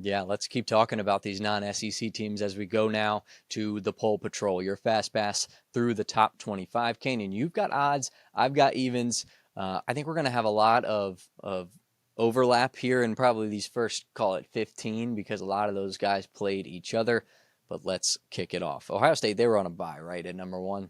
Yeah, let's keep talking about these non-SEC teams as we go now to the poll patrol, your fast pass through the top 25. Canyon, you've got odds, I've got evens. I think we're going to have a lot of overlap here in probably these first, call it 15, because a lot of those guys played each other. But let's kick it off. Ohio State, they were on a bye, right, at number one?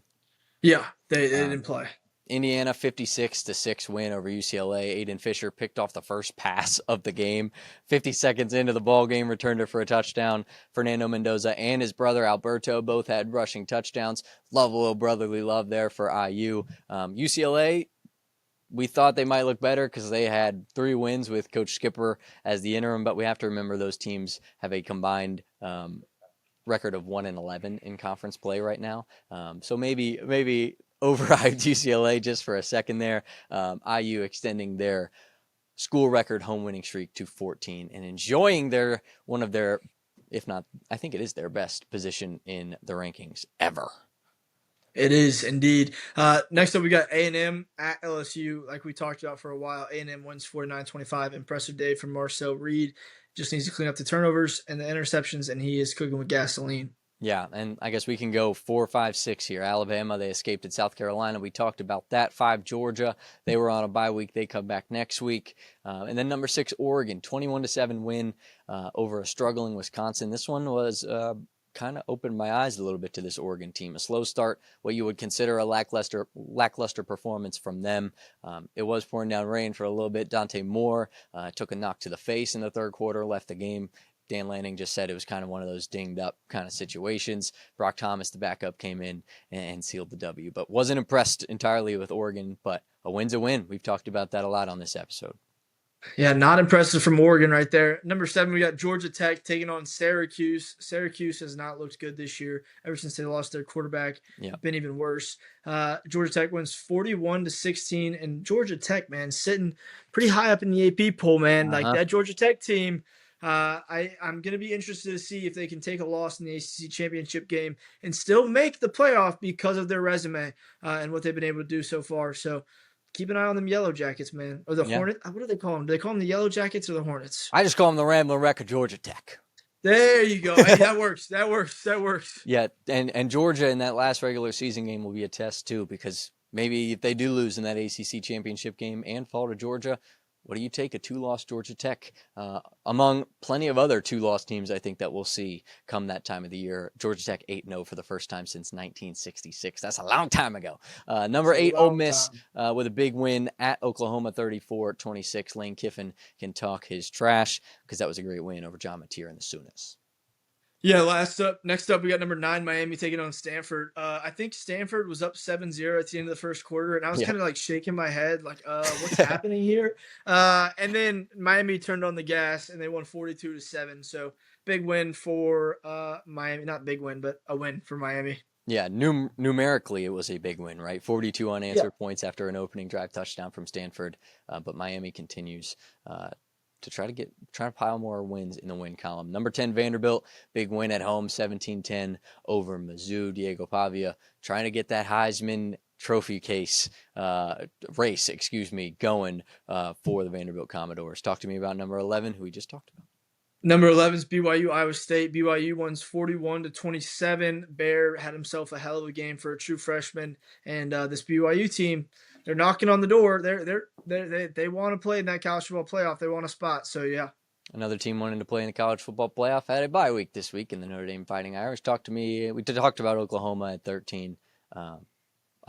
Yeah, they didn't play. Indiana 56-6 win over UCLA. Aiden Fisher picked off the first pass of the game. 50 seconds into the ball game, returned it for a touchdown. Fernando Mendoza and his brother Alberto both had rushing touchdowns. Love a little brotherly love there for IU. UCLA, we thought they might look better because they had 3 wins with Coach Skipper as the interim, but we have to remember those teams have a combined record of 1-11 in conference play right now. So maybe overhyped UCLA just for a second there. IU extending their school record home winning streak to 14 and enjoying one of their, if not, I think it is their best position in the rankings ever. It is indeed. Next up, we got A&M at LSU. Like we talked about for a while, A&M wins 49-25. Impressive day from Marcel Reed. Just needs to clean up the turnovers and the interceptions, and he is cooking with gasoline. Yeah, and I guess we can go 4, 5, 6 here. Alabama, they escaped at South Carolina. We talked about that. 5, Georgia. They were on a bye week. They come back next week. And then number 6, Oregon, 21-7 win over a struggling Wisconsin. This one was kind of opened my eyes a little bit to this Oregon team. A slow start, what you would consider a lackluster performance from them. It was pouring down rain for a little bit. Dante Moore took a knock to the face in the third quarter, left the game. Dan Lanning just said it was kind of one of those dinged up kind of situations. Brock Thomas, the backup, came in and sealed the W, but wasn't impressed entirely with Oregon, but a win's a win. We've talked about that a lot on this episode. Yeah, not impressive from Oregon right there. Number 7, we got Georgia Tech taking on Syracuse. Syracuse has not looked good this year. Ever since they lost their quarterback, been even worse. Georgia Tech wins 41-16, and Georgia Tech, man, sitting pretty high up in the AP poll, man. Like that Georgia Tech team. I'm going to be interested to see if they can take a loss in the ACC championship game and still make the playoff because of their resume and what they've been able to do so far. So keep an eye on them Yellow Jackets, man. Or the Hornets. What do they call them? Do they call them the Yellow Jackets or the Hornets? I just call them the Rambling Wreck of Georgia Tech. There you go. Hey, that works. Yeah, and Georgia in that last regular season game will be a test too, because maybe if they do lose in that ACC championship game and fall to Georgia, what do you take a 2-loss Georgia Tech among plenty of other 2-loss teams I think that we'll see come that time of the year? Georgia Tech 8-0 for the first time since 1966. That's a long time ago. Number 8, Ole Miss with a big win at Oklahoma 34-26. Lane Kiffin can talk his trash because that was a great win over John Mateer and the Sooners. Yeah, next up, we got number 9, Miami taking on Stanford. I think Stanford was up 7-0 at the end of the first quarter, and I was kind of like shaking my head, like, what's happening here? And then Miami turned on the gas, and they won 42-7. So big win for Miami. Not big win, but a win for Miami. Yeah, numerically, it was a big win, right? 42 unanswered points after an opening drive touchdown from Stanford, but Miami continues to try to pile more wins in the win column. Number 10, Vanderbilt, big win at home, 17-10 over Mizzou. Diego Pavia trying to get that Heisman Trophy race, going for the Vanderbilt Commodores. Talk to me about number 11, who we just talked about. Number 11 is BYU Iowa State. BYU wins 41-27. Bear had himself a hell of a game for a true freshman, and this BYU team, they're knocking on the door. They want to play in that college football playoff. They want a spot. So yeah. Another team wanting to play in the college football playoff had a bye week this week in the Notre Dame Fighting Irish. We talked about Oklahoma at 13. I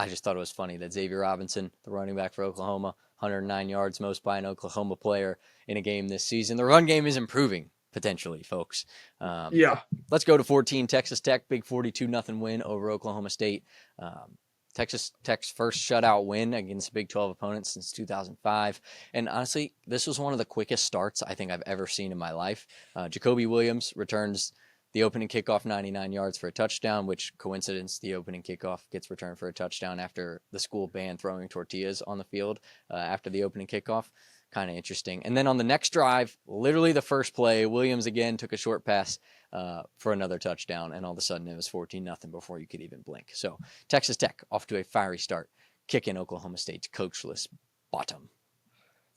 just thought it was funny that Xavier Robinson, the running back for Oklahoma, 109 yards, most by an Oklahoma player in a game this season. The run game is improving, potentially, folks. Let's go to 14, Texas Tech, big 42-0 win over Oklahoma State. Texas Tech's first shutout win against a Big 12 opponent since 2005. And honestly, this was one of the quickest starts I think I've ever seen in my life. Jacoby Williams returns the opening kickoff 99 yards for a touchdown, which coincidence, the opening kickoff gets returned for a touchdown after the school banned throwing tortillas on the field after the opening kickoff. Kind of interesting. And then on the next drive, literally the first play, Williams again took a short pass for another touchdown, and all of a sudden it was 14-0 before you could even blink. So Texas Tech off to a fiery start, kicking Oklahoma State's coachless bottom.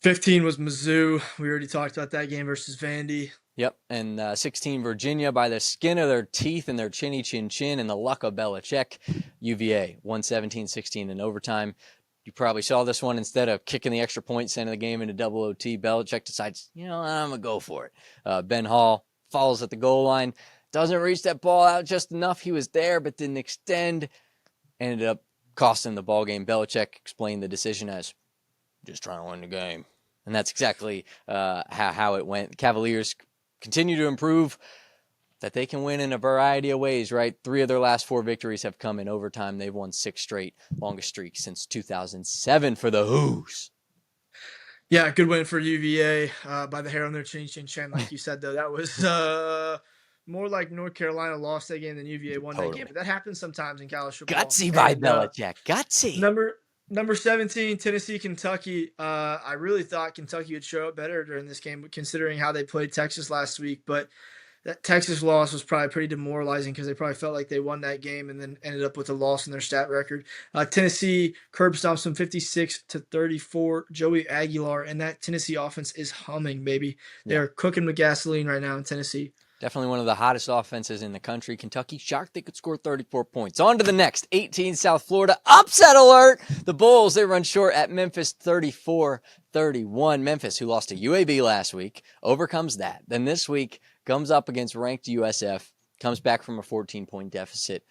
15 was Mizzou. We already talked about that game versus Vandy. Yep, and 16 Virginia by the skin of their teeth and their chinny chin chin and the luck of Belichick. UVA 117-16 in overtime. You probably saw this one. Instead of kicking the extra point, sending the game into double OT, Belichick decides, I'm going to go for it. Ben Hall falls at the goal line. Doesn't reach that ball out just enough. He was there, but didn't extend. Ended up costing the ball game. Belichick explained the decision as just trying to win the game. And that's exactly how it went. Cavaliers continue to improve, that they can win in a variety of ways, right? 3 of their last 4 victories have come in overtime. They've won 6 straight, longest streak since 2007 for the Who's. Yeah, good win for UVA by the hair on their chin, like you said, though. That was more like North Carolina lost that game than UVA won that game. But that happens sometimes in college football. Gutsy by Belichick. Gutsy. Number 17, Tennessee, Kentucky. I really thought Kentucky would show up better during this game, considering how they played Texas last week. But that Texas loss was probably pretty demoralizing because they probably felt like they won that game and then ended up with a loss in their stat record. Tennessee curb stomps them 56-34. Joey Aguilar, and that Tennessee offense is humming, baby. They're cooking with gasoline right now in Tennessee. Definitely one of the hottest offenses in the country. Kentucky shocked they could score 34 points. On to the next. 18 South Florida. Upset alert! The Bulls, they run short at Memphis 34-31. Memphis, who lost to UAB last week, overcomes that. Then this week comes up against ranked USF. Comes back from a 14-point deficit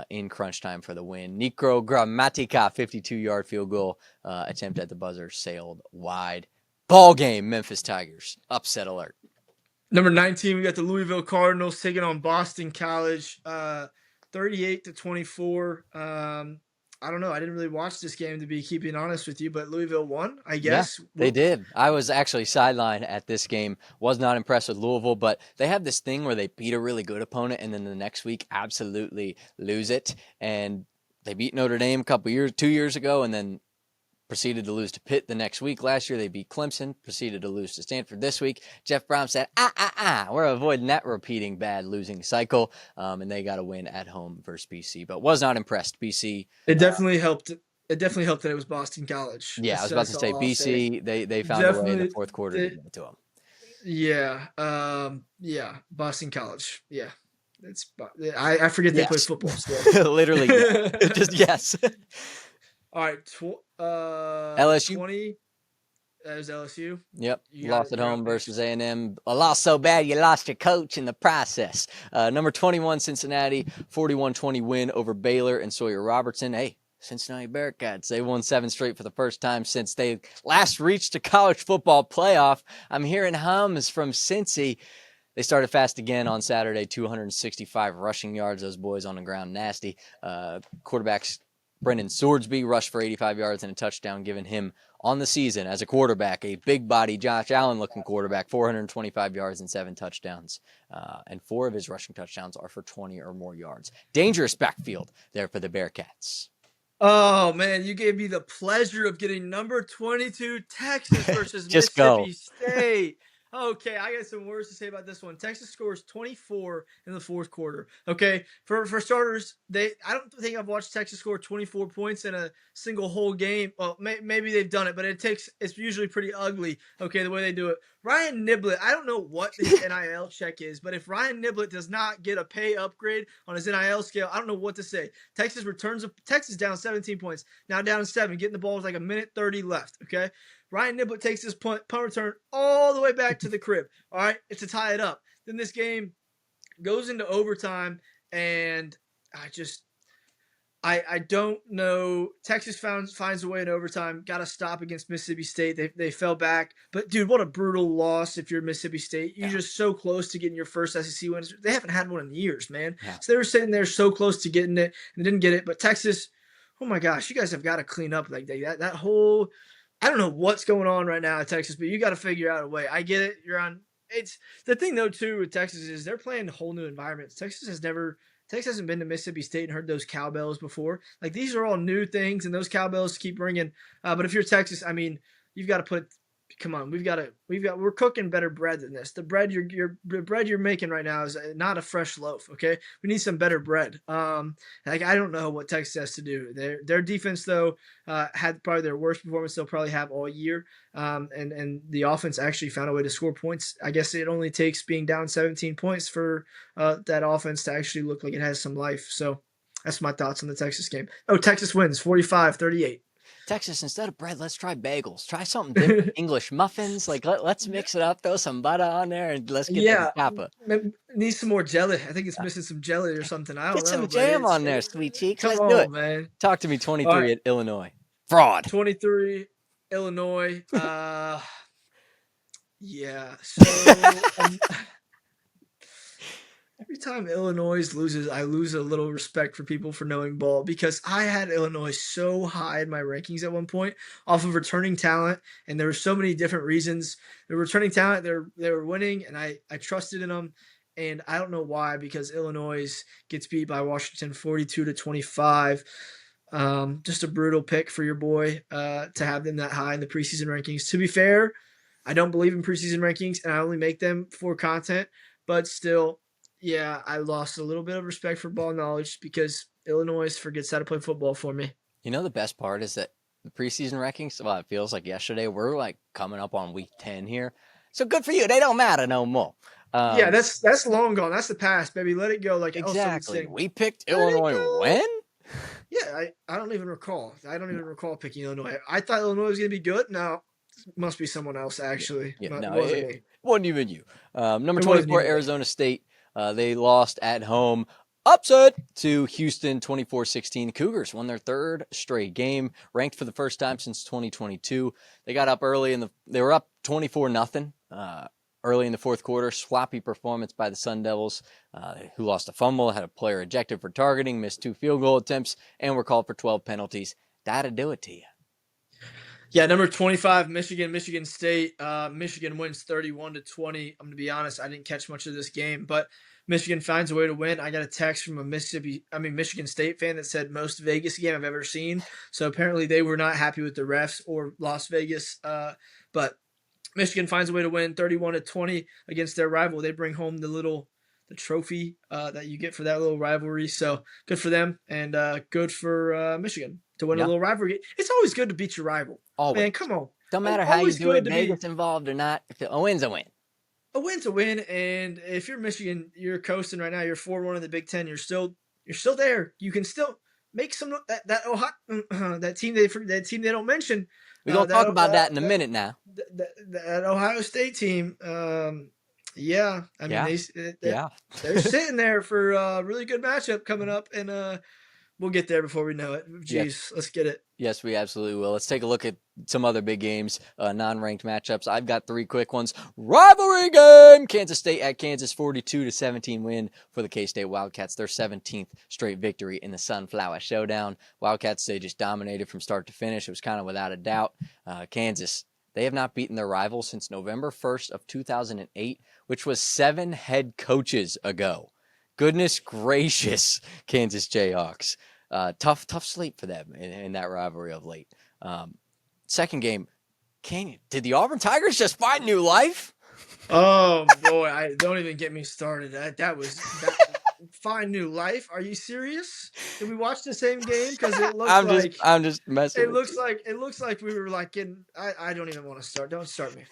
in crunch time for the win. Nikro Gramatica, 52-yard field goal attempt at the buzzer, sailed wide. Ball game, Memphis Tigers. Upset alert. Number 19, we got the Louisville Cardinals taking on Boston College, 38-24. I don't know. I didn't really watch this game, to be keeping honest with you, but Louisville won, I guess. Yeah, they did. I was actually sidelined at this game. Was not impressed with Louisville, but they have this thing where they beat a really good opponent and then the next week absolutely lose it. And they beat Notre Dame 2 years ago, and then proceeded to lose to Pitt the next week. Last year, they beat Clemson, proceeded to lose to Stanford this week. Jeff Brown said, we're avoiding that repeating bad losing cycle, and they got a win at home versus BC, but was not impressed. BC. It definitely helped. It definitely helped that it was Boston College. Yeah, I was about to say BC, they found a way in the fourth quarter to get to them. Yeah, Boston College. Yeah. I forget they play football still. Literally, just yes. All right, LSU 20. That was LSU. Yep, lost at home versus A&M. A loss so bad you lost your coach in the process. Number 21 Cincinnati, 41-20 win over Baylor and Sawyer Robertson. Hey, Cincinnati Bearcats, they won 7 straight for the first time since they last reached a college football playoff. I'm hearing hums from Cincy. They started fast again on Saturday, 265 rushing yards. Those boys on the ground nasty. Quarterbacks Brendan Swordsby rushed for 85 yards and a touchdown, giving him on the season as a quarterback, a big body Josh Allen looking quarterback, 425 yards and 7 touchdowns. And 4 of his rushing touchdowns are for 20 or more yards. Dangerous backfield there for the Bearcats. Oh, man, you gave me the pleasure of getting number 22 Texas versus Mississippi State. Okay, I got some words to say about this one. Texas scores 24 in the fourth quarter. Okay, for starters, I don't think I've watched Texas score 24 points in a single whole game. Well, maybe they've done it, but it's usually pretty ugly. Okay, the way they do it. Ryan Niblett, I don't know what his NIL check is, but if Ryan Niblett does not get a pay upgrade on his NIL scale, I don't know what to say. Texas down 17 points, now down 7, getting the ball with like a minute 30 left. Okay. Ryan Niblett takes his punt return all the way back to the crib. All right, it's to tie it up. Then this game goes into overtime, and I don't know. Texas finds a way in overtime. Got to stop against Mississippi State. They fell back. But, dude, what a brutal loss if you're Mississippi State. You're just so close to getting your first SEC win. They haven't had one in years, man. Yeah. So they were sitting there so close to getting it and didn't get it. But Texas, oh, my gosh, you guys have got to clean up like that whole – I don't know what's going on right now at Texas, but you got to figure out a way. I get it. It's the thing though too with Texas is they're playing whole new environments. Texas hasn't been to Mississippi State and heard those cowbells before. Like these are all new things, and those cowbells keep ringing. But if you're Texas, I mean, you've got to put Come on, we're cooking better bread than this. The bread the bread you're making right now is not a fresh loaf. Okay, we need some better bread. Like I don't know what Texas has to do. Their defense though had probably their worst performance they'll probably have all year. And the offense actually found a way to score points. I guess it only takes being down 17 points for that offense to actually look like it has some life. So that's my thoughts on the Texas game. Oh, Texas wins 45-38. Texas, instead of bread, let's try bagels. Try something different. English muffins. Like let's mix it up. Throw some butter on there and let's get to the Yeah, chopper. needs some more jelly. I think it's missing some jelly or something. I don't Get some know, but jam on there, sweet cheeks. come Let's do it. on, man. Talk to me. All right, 23 at Illinois. Fraud. 23, Illinois. Yeah. So every time Illinois loses, I lose a little respect for people for knowing ball because I had Illinois so high in my rankings at one point off of returning talent, and there were so many different reasons. The returning talent, they were winning, and I trusted in them. And I don't know why, because Illinois gets beat by Washington 42-25. Just a brutal pick for your boy to have them that high in the preseason rankings. To be fair, I don't believe in preseason rankings, and I only make them for content. But still, yeah, I lost a little bit of respect for ball knowledge because Illinois forgets how to play football for me. You know the best part is that the preseason rankings, well, it feels like yesterday, we're like coming up on week 10 here. So good for you. They don't matter no more. Yeah, that's long gone. That's the past, baby. Let it go. Like Elsa would Exactly. sing. We picked Let it Illinois go. when? Yeah, I don't even recall. I don't even recall picking Illinois. I thought Illinois was gonna be good. No, must be someone else actually. Yeah, It no, wasn't me. wasn't even you. Number It wasn't 24, even me. Arizona State. They lost at home. Upset to Houston 24-16. Cougars won their third straight game, ranked for the first time since 2022. They got up early they were up 24-0 early in the fourth quarter. Sloppy performance by the Sun Devils, who lost a fumble, had a player ejected for targeting, missed 2 field goal attempts, and were called for 12 penalties. That'll do it to you. Yeah, number 25, Michigan State. Michigan wins 31-20. I'm gonna be honest, I didn't catch much of this game, but Michigan finds a way to win. I got a text from a Michigan State fan that said most Vegas game I've ever seen. So apparently they were not happy with the refs or Las Vegas. But Michigan finds a way to win 31-20 against their rival. They bring home the trophy that you get for that little rivalry. So good for them and good for Michigan to win a little rivalry. It's always good to beat your rival. Always. Man, come on. Don't matter how you do it, to Vegas involved or not. If a win's a win. A win's a win, and if you're Michigan, you're coasting right now. You're 4-1 in the Big Ten. You're still there. You can still make some that Ohio that team they don't mention. We're gonna talk about that in a minute now. That Ohio State team. Yeah, I mean they're sitting there for a really good matchup coming up, and we'll get there before we know it. Jeez, let's get it. Yes, we absolutely will. Let's take a look at some other big games, non-ranked matchups. I've got 3 quick ones. Rivalry game! Kansas State at Kansas, 42-17 win for the K-State Wildcats. Their 17th straight victory in the Sunflower Showdown. Wildcats, they just dominated from start to finish. It was kind of without a doubt. Kansas, they have not beaten their rival since November 1st of 2008, which was 7 head coaches ago. Goodness gracious, Kansas Jayhawks. Tough slate for them in that rivalry of late. Second game, did the Auburn Tigers just find new life? Oh boy, don't even get me started. That find new life. Are you serious? Did we watch the same game? Because it looks I'm just messing. It looks like we were like getting. I don't even want to start. Don't start me.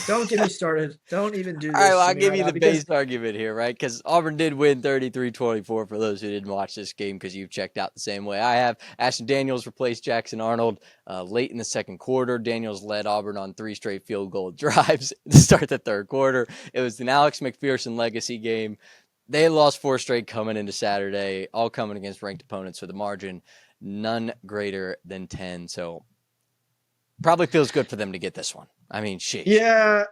Don't get me started. Don't even do this. All right, well, I'll give you the base argument here, right? Because Auburn did win 33-24 for those who didn't watch this game because you've checked out the same way I have. Ashton Daniels replaced Jackson Arnold late in the second quarter. Daniels led Auburn on 3 straight field goal drives to start the third quarter. It was an Alex McPherson legacy game. They had lost 4 straight coming into Saturday, all coming against ranked opponents with a margin none greater than 10. So probably feels good for them to get this one. I mean, sheesh. Yeah,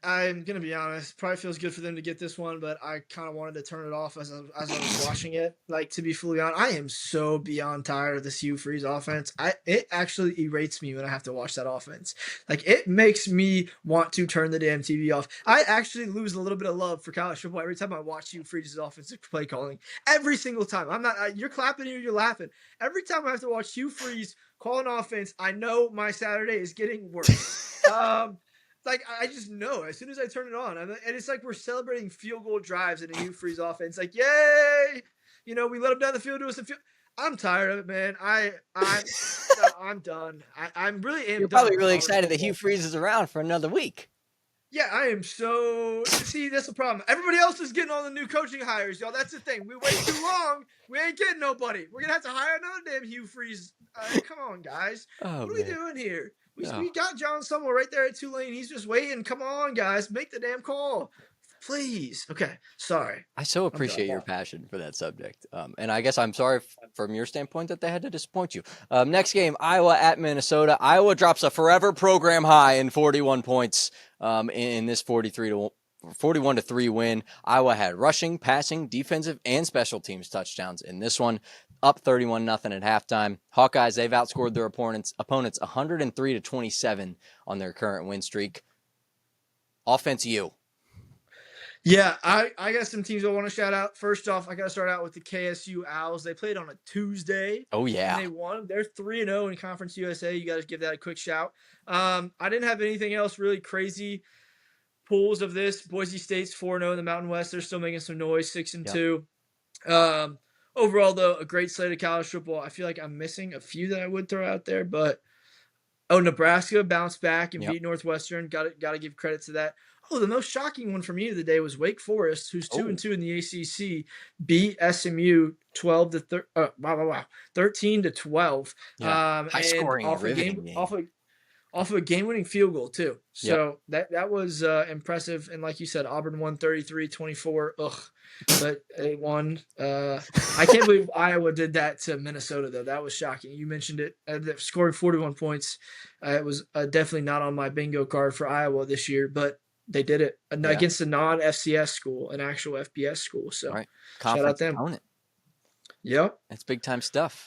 I'm going to be honest. Probably feels good for them to get this one, but I kind of wanted to turn it off as I was watching it. Like, to be fully honest, I am so beyond tired of this Hugh Freeze offense. It actually irates me when I have to watch that offense. Like, it makes me want to turn the damn TV off. I actually lose a little bit of love for college football every time I watch Hugh Freeze's offensive play calling. Every single time. I'm not. You're clapping or you're laughing. Every time I have to watch Hugh Freeze call an offense, I know my Saturday is getting worse. like I just know as soon as I turn it on, and it's like we're celebrating field goal drives in a Hugh Freeze offense. Like, yay! We let them down the field to us. I'm tired of it, man. I'm done. I'm really You're done probably with really college excited that football. Hugh Freeze is around for another week. Yeah, I am so. See, that's the problem. Everybody else is getting all the new coaching hires, y'all. That's the thing. We wait too long. We ain't getting nobody. We're gonna have to hire another damn Hugh Freeze. Come on, guys. Oh, What are we doing here? No. We got John Summerall right there at Tulane. He's just waiting. Come on, guys. Make the damn call. Please. Okay. Sorry. I so appreciate your passion for that subject. And I guess I'm sorry from your standpoint that they had to disappoint you. Next game, Iowa at Minnesota. Iowa drops a forever program high in 41 points in this 41-3 win. Iowa had rushing, passing, defensive, and special teams touchdowns in this one. Up 31-0 at halftime. Hawkeyes, they've outscored their opponents 103-27 on their current win streak. Offense, you. Yeah, I got some teams I want to shout out. First off, I got to start out with the KSU Owls. They played on a Tuesday. Oh, yeah. And they won. They're 3-0 in Conference USA. You got to give that a quick shout. I didn't have anything else really crazy. Pools of this. Boise State's 4-0 in the Mountain West. They're still making some noise, 6-2. Overall, though, a great slate of college football. I feel like I'm missing a few that I would throw out there, but Nebraska bounced back and beat Northwestern. Got to give credit to that. Oh, the most shocking one for me of the day was Wake Forest, who's 2-2 in the ACC, beat SMU 13-12. High scoring, off of a game-winning field goal too. So that was impressive. And like you said, Auburn won 33-24. Ugh, but they won. I can't believe Iowa did that to Minnesota though. That was shocking. You mentioned it. Scoring 41 points. It was definitely not on my bingo card for Iowa this year, but they did it against a non-FCS school, an actual FBS school. So right. Shout out them. Opponent. Yep. That's big time stuff.